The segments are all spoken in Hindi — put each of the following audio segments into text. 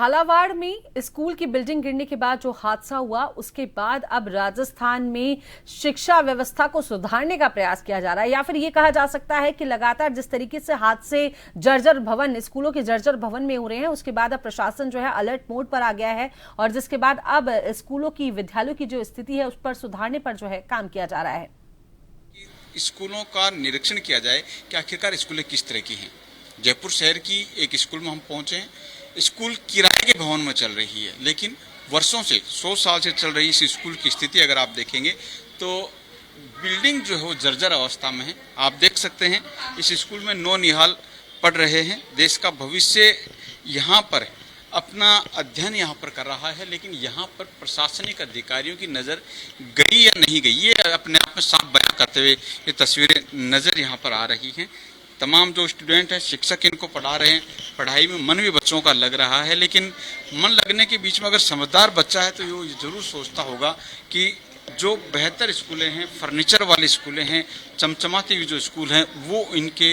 झालावाड़ में स्कूल की बिल्डिंग गिरने के बाद जो हादसा हुआ उसके बाद अब राजस्थान में शिक्षा व्यवस्था को सुधारने का प्रयास किया जा रहा है, या फिर ये कहा जा सकता है कि लगातार जिस तरीके से हादसे जर्जर भवन स्कूलों के जर्जर भवन में हो रहे हैं उसके बाद अब प्रशासन जो है अलर्ट मोड पर आ गया है और जिसके बाद अब स्कूलों की विद्यालयों की जो स्थिति है उस पर सुधारने पर जो है काम किया जा रहा है। स्कूलों का निरीक्षण किया जाए कि आखिरकार स्कूलें किस तरह की हैं। जयपुर शहर की एक स्कूल में हम पहुंचे हैं। स्कूल किराए के भवन में चल रही है, लेकिन वर्षों से 100 साल से चल रही इस स्कूल की स्थिति अगर आप देखेंगे तो बिल्डिंग जो है वो जर्जर अवस्था में है। आप देख सकते हैं इस स्कूल में नौनिहाल पढ़ रहे हैं। देश का भविष्य यहाँ पर अपना अध्ययन यहाँ पर कर रहा है, लेकिन यहाँ पर प्रशासनिक अधिकारियों की नज़र गई या नहीं गई, ये अपने आप में साफ बयां करते हुए ये तस्वीरें नज़र यहाँ पर आ रही हैं। तमाम जो स्टूडेंट हैं, शिक्षक इनको पढ़ा रहे हैं, पढ़ाई में मन भी बच्चों का लग रहा है, लेकिन मन लगने के बीच में अगर समझदार बच्चा है तो ये ज़रूर सोचता होगा कि जो बेहतर स्कूलें हैं, फर्नीचर वाली स्कूलें हैं, चमचमाती हुई जो स्कूल हैं वो इनके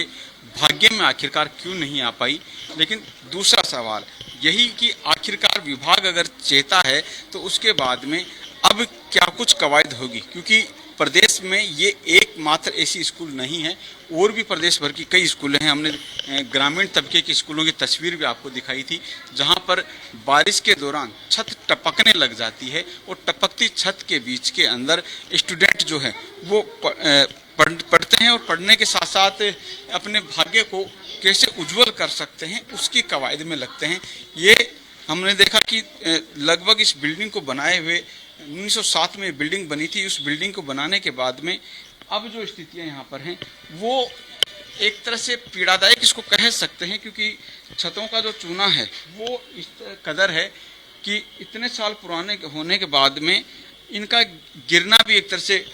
भाग्य में आखिरकार क्यों नहीं आ पाई। लेकिन दूसरा सवाल यही कि आखिरकार विभाग अगर चेता है तो उसके बाद में अब क्या कुछ कवायद होगी, क्योंकि प्रदेश में ये एकमात्र ऐसी स्कूल नहीं है, और भी प्रदेश भर की कई स्कूलें हैं। हमने ग्रामीण तबके की स्कूलों की तस्वीर भी आपको दिखाई थी, जहां पर बारिश के दौरान छत टपकने लग जाती है और टपकती छत के बीच के अंदर स्टूडेंट जो है वो पढ़ते हैं और पढ़ने के साथ साथ अपने भाग्य को कैसे उज्जवल कर सकते हैं उसकी कवायद में लगते हैं। ये हमने देखा कि लगभग इस बिल्डिंग को बनाए हुए 1907 में बिल्डिंग बनी थी। उस बिल्डिंग को बनाने के बाद में अब जो स्थितियां यहाँ पर हैं वो एक तरह से पीड़ादायक इसको कह सकते हैं, क्योंकि छतों का जो चूना है वो इस कदर है कि इतने साल पुराने होने के बाद में इनका गिरना भी एक तरह से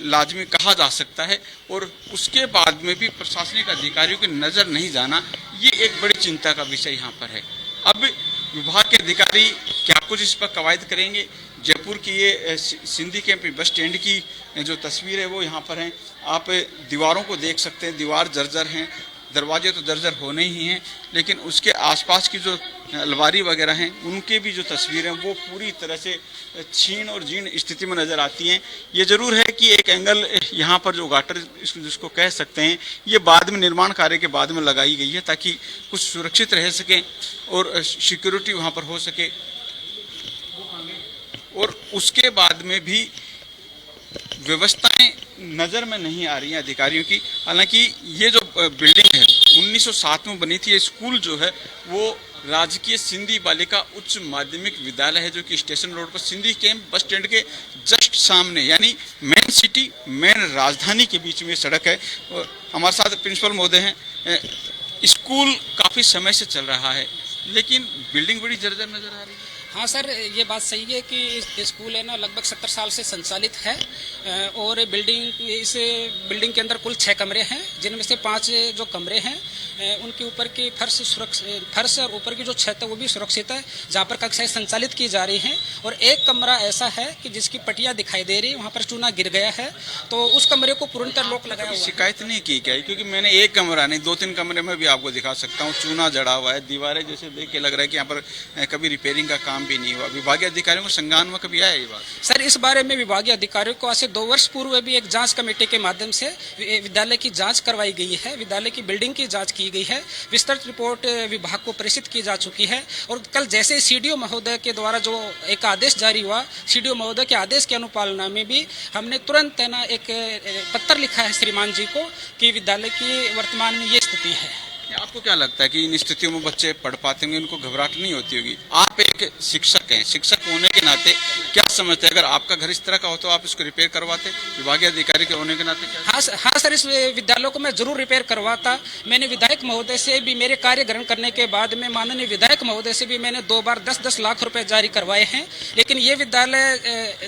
लाजमी कहा जा सकता है, और उसके बाद में भी प्रशासनिक अधिकारियों की नज़र नहीं जाना, ये एक बड़ी चिंता का विषय यहाँ पर है। अब विभाग के अधिकारी क्या कुछ इस पर कवायद करेंगे। जयपुर की ये सिंधी कैंप बस स्टैंड की जो तस्वीर है वो यहाँ पर है। आप दीवारों को देख सकते हैं, दीवार जर्जर हैं, दरवाजे तो जर्जर होने ही हैं, लेकिन उसके आसपास की जो अलमारी वगैरह हैं उनके भी जो तस्वीरें वो पूरी तरह से छीन और जीर्ण स्थिति में नज़र आती हैं। ये ज़रूर है कि एक एंगल यहाँ पर जो गाटर जिसको कह सकते हैं ये बाद में निर्माण कार्य के बाद में लगाई गई है, ताकि कुछ सुरक्षित रह सकें और सिक्योरिटी वहाँ पर हो सके, और उसके बाद में भी व्यवस्थाएं नज़र में नहीं आ रही हैं अधिकारियों की। हालांकि ये जो बिल्डिंग है 1907 में बनी थी, ये स्कूल जो है वो राजकीय सिंधी बालिका उच्च माध्यमिक विद्यालय है, जो कि स्टेशन रोड पर सिंधी कैंप बस स्टैंड के जस्ट सामने, यानी मेन सिटी मेन राजधानी के बीच में सड़क है। और हमारे साथ प्रिंसिपल महोदय हैं। स्कूल काफ़ी समय से चल रहा है, लेकिन बिल्डिंग बड़ी जर्जर नज़र आ रही है। हाँ सर, ये बात सही है कि स्कूल है ना लगभग 70 साल से संचालित है, और इस बिल्डिंग के अंदर कुल 6 कमरे हैं, जिनमें से 5 जो कमरे हैं उनके ऊपर की फर्श और ऊपर की जो छत है वो भी सुरक्षित है, जहाँ पर कक्षाएं संचालित की जा रही हैं। और एक कमरा ऐसा है कि जिसकी पटिया दिखाई दे रही है, वहाँ पर चूना गिर गया है, तो उस कमरे को पूर्णतः लॉक लगाया हुआ है। शिकायत नहीं की क्या? क्योंकि मैंने एक कमरा नहीं 2-3 कमरे में भी आपको दिखा सकता हूँ, चूना जड़ा हुआ है, दीवारें जैसे देख के लग रहा है कि यहाँ पर कभी रिपेयरिंग का काम भी नहीं हुआ। विभागीय अधिकारियों को संज्ञान में कभी आया ये बात? सर, इस बारे में विभागीय अधिकारियों को आज से 2 वर्ष पूर्व भी एक जांच कमेटी के माध्यम से विद्यालय की जांच करवाई गई है, विद्यालय की बिल्डिंग की जांच की गई है, विस्तृत रिपोर्ट विभाग को प्रेषित की जा चुकी है। और कल जैसे सीडीओ महोदय के द्वारा जो एक आदेश जारी हुआ, सीडीओ महोदय के आदेश की अनुपालना में भी हमने तुरंत है ना एक पत्र लिखा है श्रीमान जी को कि विद्यालय की वर्तमान में ये स्थिति है। आपको क्या लगता है कि इन स्थितियों में बच्चे पढ़ पाते होंगे, इनको घबराहट नहीं होती होगी? आप एक शिक्षक हैं, शिक्षक होने के नाते क्या समझते हैं, अगर आपका घर इस तरह का हो तो आप इसको रिपेयर करवाते? विभागीय अधिकारी के होने के नाते क्या? हाँ सर, इस विद्यालय को मैं जरूर रिपेयर करवाता। मैंने विधायक महोदय से भी, मेरे कार्य ग्रहण करने के बाद में माननीय विधायक महोदय से भी मैंने 2 बार 10-10 लाख रुपए जारी करवाए हैं, लेकिन ये विद्यालय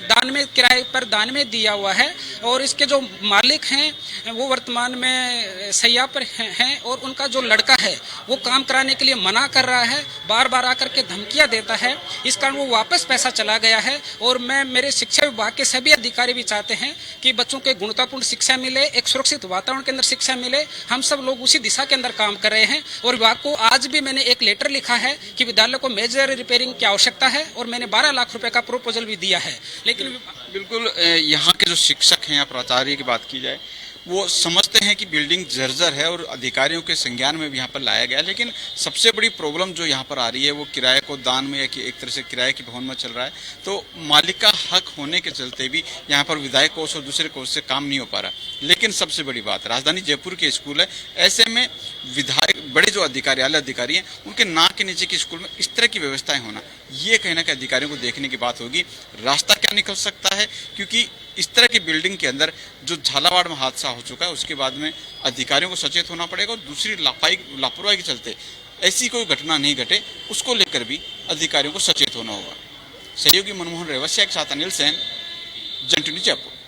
दान में, किराए पर दान में दिया हुआ है, और इसके जो मालिक हैं वो वर्तमान में सैया पर हैं, और उनका जो लड़का है वो काम कराने के लिए मना कर रहा है, बार बार आकर के धमकियां देता है। इस कारण वो वापस पैसा चला गया है। और मैं मेरे शिक्षा विभाग के सभी अधिकारी भी चाहते हैं कि बच्चों के गुणवत्तापूर्ण शिक्षा मिले, एक सुरक्षित वातावरण के अंदर शिक्षा मिले। हम सब लोग उसी दिशा के अंदर काम कर रहे हैं और विभाग को आज भी मैंने एक लेटर लिखा है कि विद्यालय को मेजर रिपेयरिंग की आवश्यकता है और मैंने 12 लाख रुपए का प्रपोजल भी दिया है। लेकिन बिल्कुल यहाँ के जो शिक्षक हैं या प्राचार्य की बात की जाए, वो समझते हैं कि बिल्डिंग जर्जर है और अधिकारियों के संज्ञान में भी यहाँ पर लाया गया। लेकिन सबसे बड़ी प्रॉब्लम जो यहाँ पर आ रही है वो किराए को दान में या कि एक तरह से किराए के भवन में चल रहा है। तो मालिक का हक होने के चलते भी यहाँ पर विधायक कोष और दूसरे कोष से काम नहीं हो पा रहा। लेकिन सबसे बड़ी बात, राजधानी जयपुर के स्कूल है, ऐसे में विधायक बड़े जो अधिकारी आला अधिकारी हैं उनके नाक के नीचे के स्कूल में इस तरह की व्यवस्थाएं होना, ये कहीं ना कहीं अधिकारियों को देखने की बात होगी। रास्ता क्या निकल सकता है, क्योंकि इस तरह की बिल्डिंग के अंदर जो झालावाड़ में हादसा हो चुका है उसके बाद में अधिकारियों को सचेत होना पड़ेगा और दूसरी लापरवाही के चलते ऐसी कोई घटना नहीं घटे उसको लेकर भी अधिकारियों को सचेत होना होगा। सहयोगी मनमोहन रेवसिया के साथ अनिल सेन, जन टीवी जयपुर।